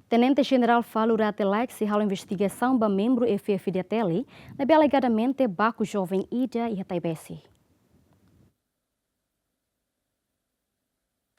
Tenente-General Falo Ratelak se há investigação ba membro FFDTL, alegadamente baco jovem Ida e Taibesi.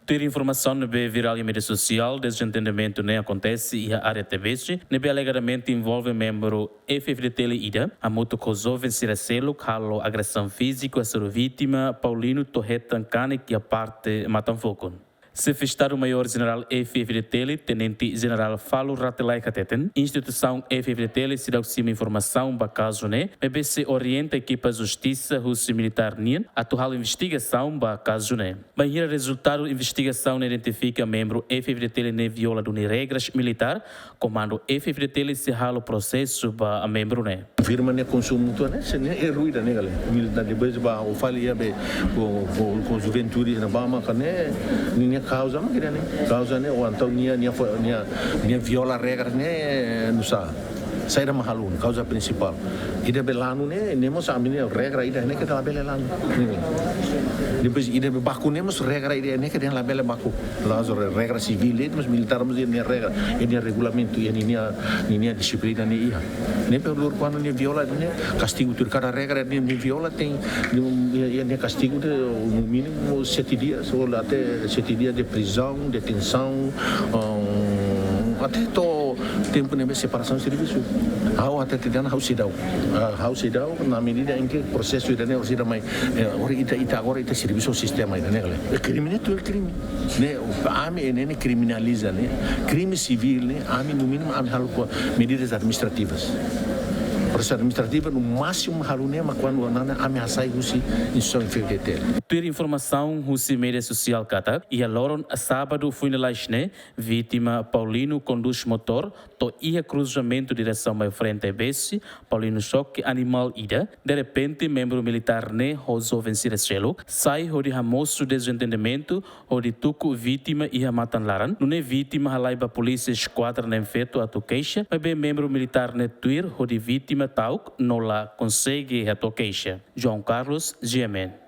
Ter informação nebe viral em mídia social, desentendimento nem acontece e a área TVC, nebe alegadamente envolve membro FFDTL Ida, a moto com jovem Ciracelo, calo agressão física a sua vítima, Paulino Torretan Cane, que a parte matam foco. Se festar o maior general FFDTL, Tenente General Falo Ratelai Cateten, instituição FFDTL se dá cima informação para caso né, BBC orienta a equipa justiça russo militar NIN, atual investigação para caso né. Banheira resultado da investigação identifica membro FFDTL ne viola de regras militar, comando FFDTL se rala o processo para membro né. Firma ne consumo tu né, se ne é ruída né galera, militar depois ba o falia be com juventude na Bama né, ninguém causa não queria né, causa né, ou então nia viola regras né, não sabe. Saída mahalun, causa principal. Ida belano né, nemos a minha regra ida né que ela belelano. Depois ida baku nemos regra ida né que ela bele baku. Lá regra civil, mas militar mas ini regra, ini regulamento, ini disciplina né ia. Nem pelo quando ne viola né, castigo por cada regra ne viola tem ne castigo no mínimo 7 dias ou até 7 dias de prisão, detenção, até todo tempo de separação de serviço. Hau até te dana hau sidau na medida em que o processo ida né ora mais agora ita serviço sistema ida né galera. O crime né tudo crime né a ame né criminaliza né crime civil né a ame no mínimo ame halu medidas administrativas. Processo administrativo no máximo harunema quando nana ameaçai rusi instituição FFDTL. Ter informação rusi mídia social kata e a loron sábado foi na laisne vítima Paulino conduz motor to ia cruzamento direção mai frente a Bessi Paulino choque animal ida de repente membro militar ne hozo vencida selo sai hodi hamoso desentendimento hodi tuku vítima ia matan laran nune vítima halaiba polícia esquadra nem feito a toqueixa mas bem membro militar ne tuir hodi vítima Tauk não lá consegue a toqueixa. João Carlos, GMN.